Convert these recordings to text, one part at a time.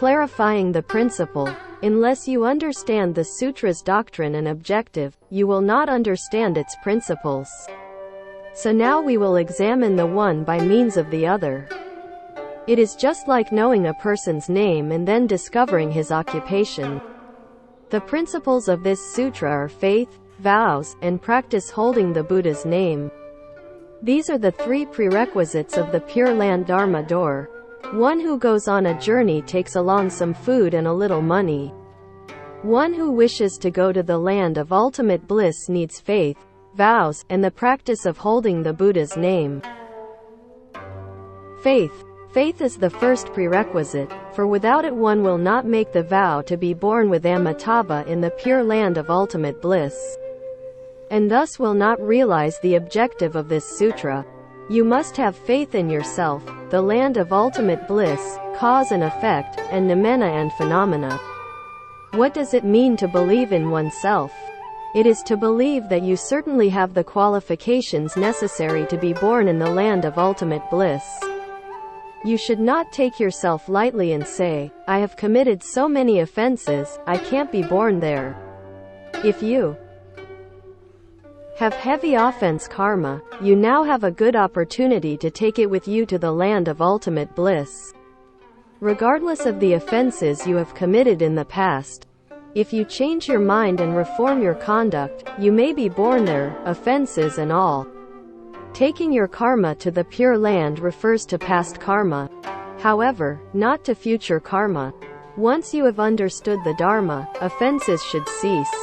Clarifying the principle. Unless you understand the sutra's doctrine and objective, you will not understand its principles. So now we will examine the one by means of the other. It is just like knowing a person's name and then discovering his occupation. The principles of this sutra are faith, vows, and practice holding the Buddha's name. These are the three prerequisites of the Pure Land Dharma door. One who goes on a journey takes along some food and a little money. One who wishes to go to the land of ultimate bliss needs faith, vows, and the practice of holding the Buddha's name. Faith. Faith is the first prerequisite, for without it one will not make the vow to be born with Amitabha in the pure land of ultimate bliss, and thus will not realize the objective of this sutra. You must have faith in yourself, the land of ultimate bliss, cause and effect, and noumena and phenomena. What does it mean to believe in oneself? It is to believe that you certainly have the qualifications necessary to be born in the land of ultimate bliss. You should not take yourself lightly and say, I have committed so many offenses, I can't be born there. If you have heavy offense karma, you now have a good opportunity to take it with you to the land of ultimate bliss. Regardless of the offenses you have committed in the past, if you change your mind and reform your conduct, you may be born there, offenses and all. Taking your karma to the Pure Land refers to past karma. However, not to future karma. Once you have understood the Dharma, offenses should cease.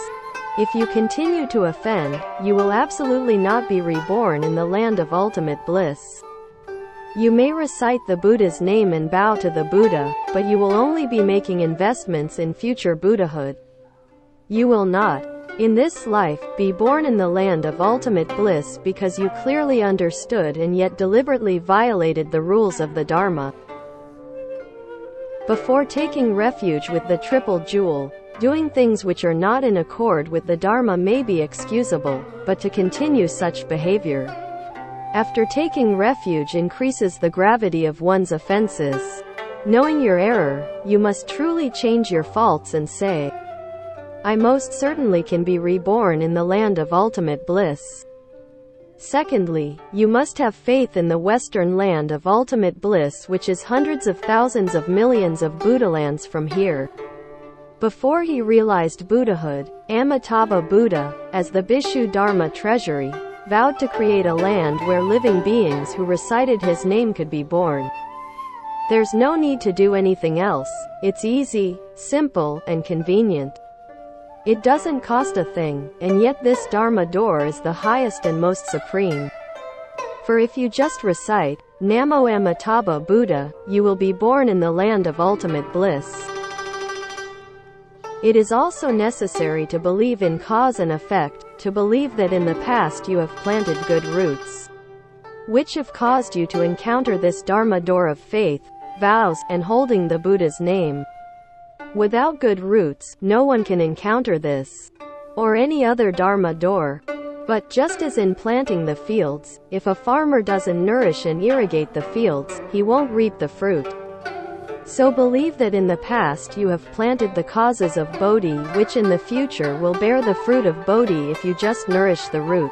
If you continue to offend, you will absolutely not be reborn in the land of ultimate bliss. You may recite the Buddha's name and bow to the Buddha, but you will only be making investments in future Buddhahood. You will not, in this life, be born in the land of ultimate bliss because you clearly understood and yet deliberately violated the rules of the Dharma. Before taking refuge with the Triple Jewel, doing things which are not in accord with the Dharma may be excusable, but to continue such behavior after taking refuge increases the gravity of one's offenses. Knowing your error, you must truly change your faults and say, I most certainly can be reborn in the land of ultimate bliss. Secondly, you must have faith in the Western land of ultimate bliss, which is hundreds of thousands of millions of Buddhalands from here. Before he realized Buddhahood, Amitabha Buddha, as the Bhikshu Dharma treasury, vowed to create a land where living beings who recited his name could be born. There's no need to do anything else. It's easy, simple, and convenient. It doesn't cost a thing, and yet this Dharma door is the highest and most supreme. For if you just recite, Namo Amitabha Buddha, you will be born in the land of ultimate bliss. It is also necessary to believe in cause and effect, to believe that in the past you have planted good roots, which have caused you to encounter this Dharma door of faith, vows, and holding the Buddha's name. Without good roots, no one can encounter this, or any other Dharma door. But just as in planting the fields, if a farmer doesn't nourish and irrigate the fields, he won't reap the fruit. So believe that in the past you have planted the causes of Bodhi, which in the future will bear the fruit of Bodhi if you just nourish the root.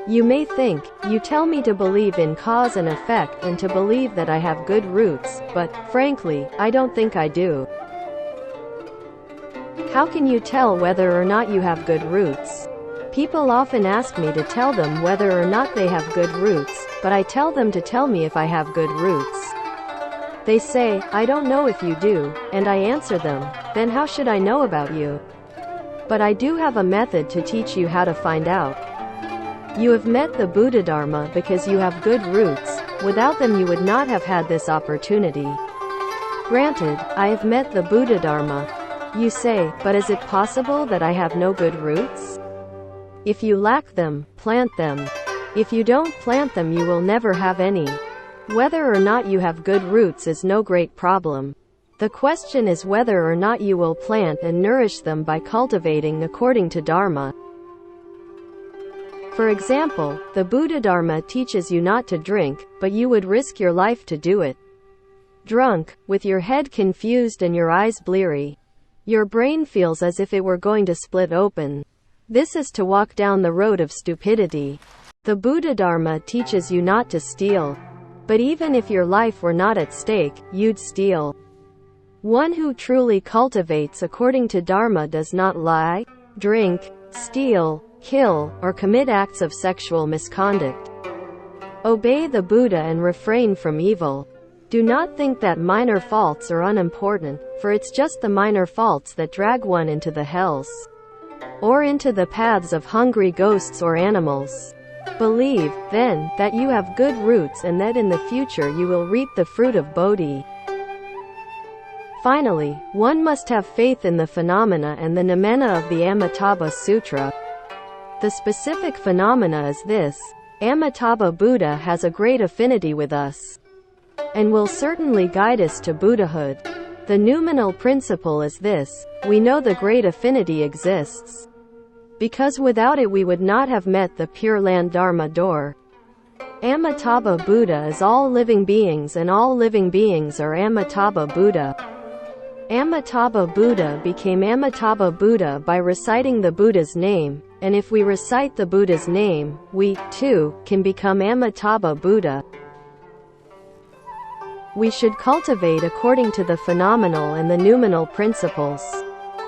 You may think, you tell me to believe in cause and effect and to believe that I have good roots, but, frankly, I don't think I do. How can you tell whether or not you have good roots? People often ask me to tell them whether or not they have good roots, but I tell them to tell me if I have good roots. They say, I don't know if you do, and I answer them, then how should I know about you? But I do have a method to teach you how to find out. You have met the Buddha Dharma because you have good roots. Without them you would not have had this opportunity. Granted, I have met the Buddha Dharma. You say, but is it possible that I have no good roots? If you lack them, plant them. If you don't plant them you will never have any. Whether or not you have good roots is no great problem. The question is whether or not you will plant and nourish them by cultivating according to Dharma. For example, the Buddha Dharma teaches you not to drink, but you would risk your life to do it. drunk, with your head confused and your eyes bleary. Your brain feels as if it were going to split open. This is to walk down the road of stupidity. The Buddha Dharma teaches you not to steal. But even if your life were not at stake, you'd steal. One who truly cultivates according to Dharma does not lie, drink, steal, kill, or commit acts of sexual misconduct. Obey the Buddha and refrain from evil. Do not think that minor faults are unimportant, for it's just the minor faults that drag one into the hells, or into the paths of hungry ghosts or animals. Believe, then, that you have good roots and that in the future you will reap the fruit of Bodhi. Finally, one must have faith in the phenomena and the noumena of the Amitabha Sutra. The specific phenomena is this: Amitabha Buddha has a great affinity with us, and will certainly guide us to Buddhahood. The noumenal principle is this: we know the great affinity exists, because without it we would not have met the Pure Land Dharma door. Amitabha Buddha is all living beings and all living beings are Amitabha Buddha. Amitabha Buddha became Amitabha Buddha by reciting the Buddha's name, and if we recite the Buddha's name, we, too, can become Amitabha Buddha. We should cultivate according to the phenomenal and the noumenal principles.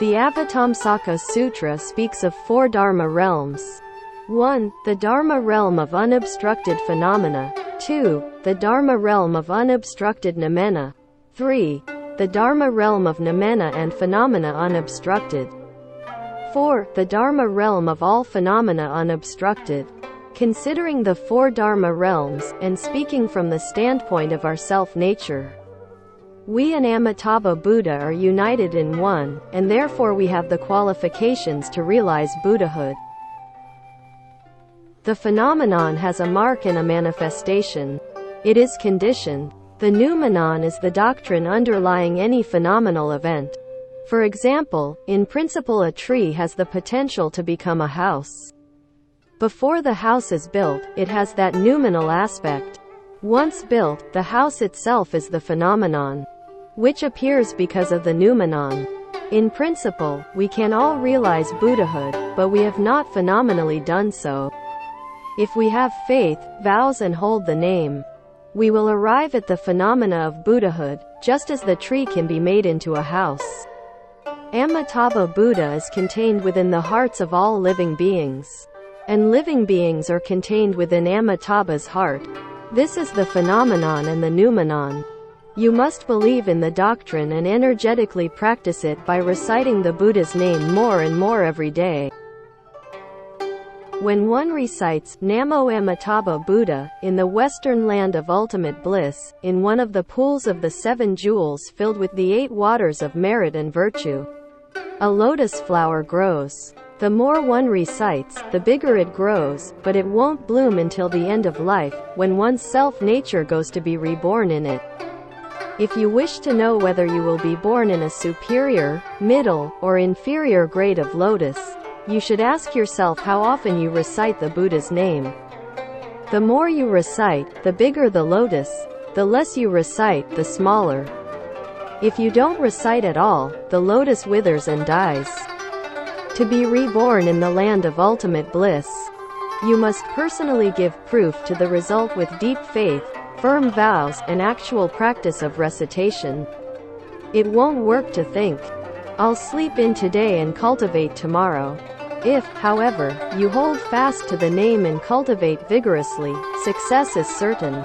The Avatamsaka Sutra speaks of 4 Dharma realms. 1. The Dharma realm of unobstructed phenomena. 2. The Dharma realm of unobstructed noumena. 3. The Dharma realm of noumena and phenomena unobstructed. 4. The Dharma realm of all phenomena unobstructed. Considering the 4 Dharma realms, and speaking from the standpoint of our self-nature, we and Amitabha Buddha are united in one, and therefore we have the qualifications to realize Buddhahood. The phenomenon has a mark and a manifestation. It is conditioned. The noumenon is the doctrine underlying any phenomenal event. For example, in principle a tree has the potential to become a house. Before the house is built, it has that noumenal aspect. Once built, the house itself is the phenomenon, which appears because of the noumenon. In principle, we can all realize Buddhahood, but we have not phenomenally done so. If we have faith, vows and hold the name, we will arrive at the phenomena of Buddhahood, just as the tree can be made into a house. Amitabha Buddha is contained within the hearts of all living beings, and living beings are contained within Amitabha's heart. This is the phenomenon and the noumenon. You must believe in the doctrine and energetically practice it by reciting the Buddha's name more and more every day. When one recites Namo Amitabha Buddha in the western land of ultimate bliss, in one of the pools of the 7 jewels filled with the 8 waters of merit and virtue, a lotus flower grows. The more one recites, the bigger it grows, but it won't bloom until the end of life, when one's self-nature goes to be reborn in it. If you wish to know whether you will be born in a superior, middle, or inferior grade of lotus, you should ask yourself how often you recite the Buddha's name. The more you recite, the bigger the lotus. The less you recite, the smaller. If you don't recite at all, the lotus withers and dies. To be reborn in the land of ultimate bliss, you must personally give proof to the result with deep faith, firm vows, and actual practice of recitation. It won't work to think, "I'll sleep in today and cultivate tomorrow." If, however, you hold fast to the name and cultivate vigorously, success is certain.